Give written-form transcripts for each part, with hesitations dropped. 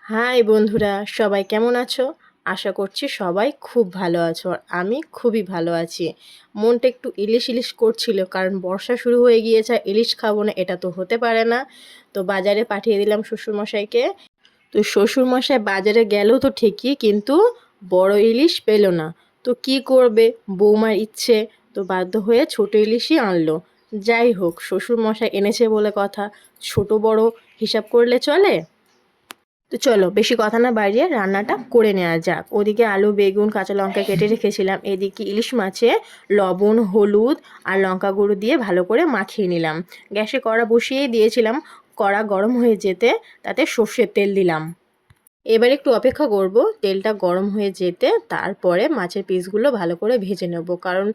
High বন্ধুরা, সবাই কেমন আছো? আশা করছি সবাই খুব ভালো আছো আর আমি খুবই ভালো আছি। মনটা একটু ইলিশ ইলিশ করছিল, কারণ বর্ষা শুরু হয়ে গিয়েছে। ইলিশ খাবো না এটা তো হতে পারে না। তো বাজারে পাঠিয়ে দিলাম শ্বশুরমশাইকে। তো শ্বশুরমশাই বাজারে গেল তো ঠিকই, কিন্তু বড় ইলিশ পেল না। তো কি করবে, বৌমার ইচ্ছে, তো বাধ্য হয়ে ছোট ইলিশই আনলো। যাই হোক, শ্বশুরমশাই এনেছে বলে কথা, ছোট বড় হিসাব করলে চলে। তো চলো বেশি কথা না বাড়িয়ে রান্নাটা করে নেওয়া যাক। ওদিকে আলু, বেগুন, কাঁচা লঙ্কা কেটে রেখেছিলাম। এদিকে ইলিশ মাছে লবণ, হলুদ আর লঙ্কা গুঁড়ো দিয়ে ভালো করে মাখিয়ে নিলাম। গ্যাসে কড়া বসিয়ে দিয়েছিলাম। কড়া গরম হয়ে যেতে তাতে সর্ষের তেল দিলাম। এবার একটু অপেক্ষা করব তেলটা গরম হয়ে যেতে, তারপরে মাছের পিসগুলো ভালো করে ভেজে নেব। কারণ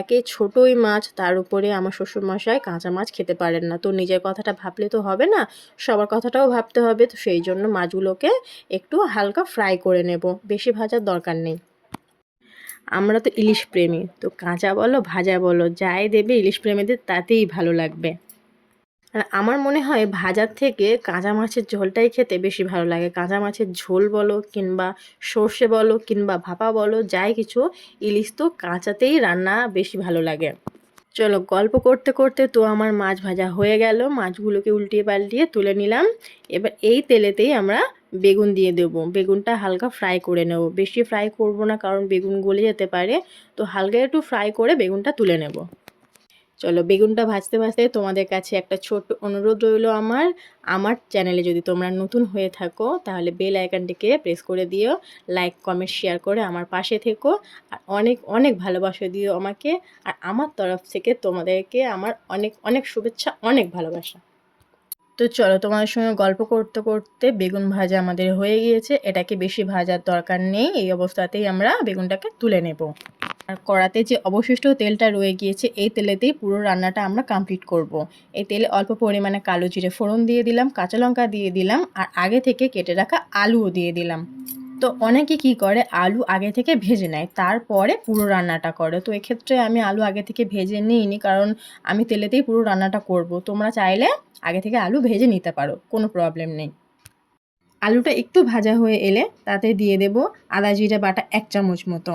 একে ছোটই মাছ, তার উপরে আমার শ্বশুরমশাই কাঁচা মাছ খেতে পারেন না। তো নিজের কথাটা ভাবলে তো হবে না, সবার কথাটাও ভাবতে হবে। তো সেই জন্য মাছগুলোকে একটু হালকা ফ্রাই করে নেব, বেশি ভাজার দরকার নেই। আমরা তো ইলিশ প্রেমী, তো কাঁচা বলো ভাজা বলো যাই দেবে ইলিশ প্রেমীদের তাতেই ভালো লাগবে। আর আমার মনে হয় ভাজার থেকে কাঁচা মাছের ঝোলটাই খেতে বেশি ভালো লাগে। কাঁচা মাছের ঝোল বলো কিংবা সর্ষে বলো কিংবা ভাপা বলো, যাই কিছু, ইলিশ তো কাঁচাতেই রান্না বেশি ভালো লাগে। চলো, গল্প করতে করতে তো আমার মাছ ভাজা হয়ে গেল। মাছগুলোকে উল্টিয়ে পাল্টিয়ে তুলে নিলাম। এবার এই তেলেতেই আমরা বেগুন দিয়ে দেবো। বেগুনটা হালকা ফ্রাই করে নেব, বেশি ফ্রাই করব না, কারণ বেগুন গলে যেতে পারে। তো হালকা একটু ফ্রাই করে বেগুনটা তুলে নেব। চলো, বেগুনটা ভাজতে ভাজতে তোমাদের কাছে একটা ছোট্ট অনুরোধ রইলো আমার। আমার চ্যানেলে যদি তোমরা নতুন হয়ে থাকো তাহলে বেল আইকনটিকে প্রেস করে দিও। লাইক, কমেন্ট, শেয়ার করে আমার পাশে থেকো। আর অনেক অনেক ভালোবাসা দিও আমাকে। আর আমার তরফ থেকে তোমাদেরকে আমার অনেক অনেক শুভেচ্ছা, অনেক ভালোবাসা। তো চলো, তোমাদের সঙ্গে গল্প করতে করতে বেগুন ভাজা আমাদের হয়ে গিয়েছে। এটাকে বেশি ভাজার দরকার নেই, এই অবস্থাতেই আমরা বেগুনটাকে তুলে নেব। আর কড়াতে যে অবশিষ্ট তেলটা রয়ে গিয়েছে, এই তেলেতেই পুরো রান্নাটা আমরা কমপ্লিট করব। এই তেলে অল্প পরিমাণে কালো জিরে ফোড়ন দিয়ে দিলাম, কাঁচা লঙ্কা দিয়ে দিলাম, আর আগে থেকে কেটে রাখা আলুও দিয়ে দিলাম। তো অনেকে কি করে, আলু আগে থেকে ভেজে নেয় তারপরে পুরো রান্নাটা করে। তো এক্ষেত্রে আমি আলু আগে থেকে ভেজে নিইনি, কারণ আমি তেলেতেই পুরো রান্নাটা করব। তোমরা চাইলে আগে থেকে আলু ভেজে নিতে পারো, কোনো প্রবলেম নেই। আলুটা একটু ভাজা হয়ে এলে তাতে দিয়ে দেব আদা জিরে বাটা 1 চামচ মতো।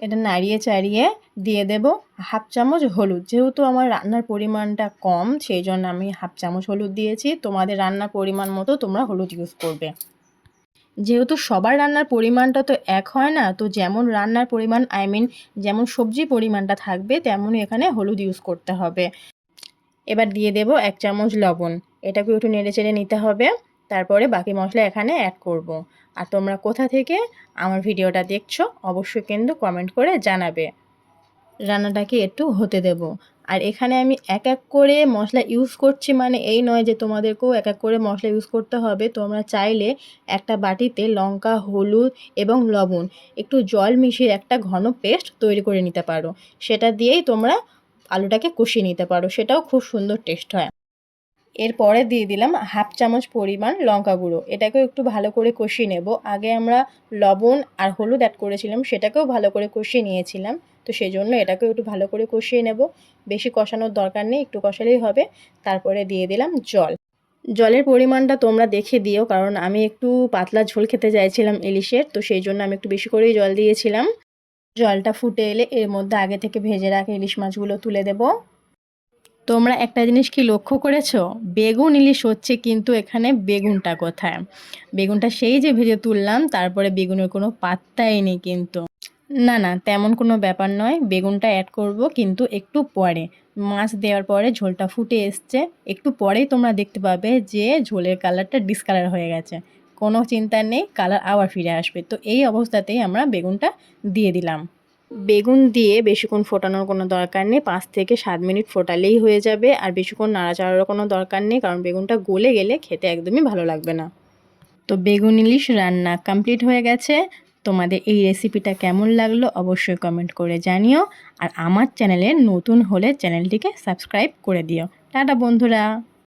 এটা নাড়িয়ে চাড়িয়ে দিয়ে দেব হাফ চামচ হলুদ। যেহেতু আমার রান্নার পরিমাণটা কম, সেই জন্য আমি হাফ চামচ হলুদ দিয়েছি। তোমাদের রান্নার পরিমাণ মতো তোমরা হলুদ ইউজ করবে। যেহেতু সবার রান্নার পরিমাণটা তো এক হয় না, তো যেমন রান্নার পরিমাণ যেমন সবজির পরিমাণটা থাকবে, তেমনই এখানে হলুদ ইউজ করতে হবে। এবার দিয়ে দেব 1 চামচ লবণ। এটাকে একটু নেড়ে চেড়ে নিতে হবে। তারপরে বাকি মশলা এখানে অ্যাড করব। আর তোমরা কোথা থেকে আমার ভিডিওটা দেখছো অবশ্যই কিন্তু কমেন্ট করে জানাবে। রান্নাটাকে একটু হতে দেব। আর এখানে আমি এক এক করে মশলা ইউজ করছি, মানে এই নয় যে তোমাদেরকেও এক এক করে মশলা ইউজ করতে হবে। তোমরা চাইলে একটা বাটিতে লঙ্কা, হলুদ এবং লবণ একটু জল মিশিয়ে একটা ঘন পেস্ট তৈরি করে নিতে পারো। সেটা দিয়েই তোমরা আলুটাকে কষিয়ে নিতে পারো, সেটাও খুব সুন্দর টেস্ট হয়। এরপরে দিয়ে দিলাম হাফ চামচ পরিমাণ লঙ্কা গুঁড়ো। এটাকেও একটু ভালো করে কষিয়ে নেব। আগে আমরা লবণ আর হলুদ অ্যাড করেছিলাম, সেটাকেও ভালো করে কষিয়ে নিয়েছিলাম। তো সেই জন্য এটাকেও একটু ভালো করে কষিয়ে নেব। বেশি কষানোর দরকার নেই, একটু কষালেই হবে। তারপরে দিয়ে দিলাম জল। জলের পরিমাণটা তোমরা দেখে দিও, কারণ আমি একটু পাতলা ঝোল খেতে চাইছিলাম ইলিশের, তো সেই জন্য আমি একটু বেশি করেই জল দিয়েছিলাম। জলটা ফুটে এলে এর মধ্যে আগে থেকে ভেজে রাখা ইলিশ মাছগুলো তুলে দেব। তোমরা একটা জিনিস কি লক্ষ্য করেছো, বেগুন ইলিশ হচ্ছে, কিন্তু এখানে বেগুনটা কোথায়? বেগুনটা সেই যে ভেজে তুললাম, তারপরে বেগুনের কোনো পাত্তাই নেই কিন্তু। না না, তেমন কোনো ব্যাপার নয়, বেগুনটা অ্যাড করব কিন্তু একটু পরে। মাছ দেওয়ার পরে ঝোলটা ফুটে এসছে, একটু পরেই তোমরা দেখতে পাবে যে ঝোলের কালারটা ডিসকালার হয়ে গেছে। কোনো চিন্তা নেই, কালার আবার ফিরে আসবে। তো এই অবস্থাতেই আমরা বেগুনটা দিয়ে দিলাম। বেগুন দিয়ে বেশিক্ষণ ফোটানোর কোনো দরকার নেই, 5 থেকে 7 মিনিট ফোটালেই হয়ে যাবে। আর বেশিক্ষণ নাড়াচাড়ারও কোনো দরকার নেই, কারণ বেগুনটা গলে গেলে খেতে একদমই ভালো লাগবে না। তো বেগুন ইলিশ রান্না কমপ্লিট হয়ে গেছে। তোমাদের এই রেসিপিটা কেমন লাগলো অবশ্যই কমেন্ট করে জানিও। আর আমার চ্যানেলে নতুন হলে চ্যানেলটিকে সাবস্ক্রাইব করে দিও। টাটা বন্ধুরা।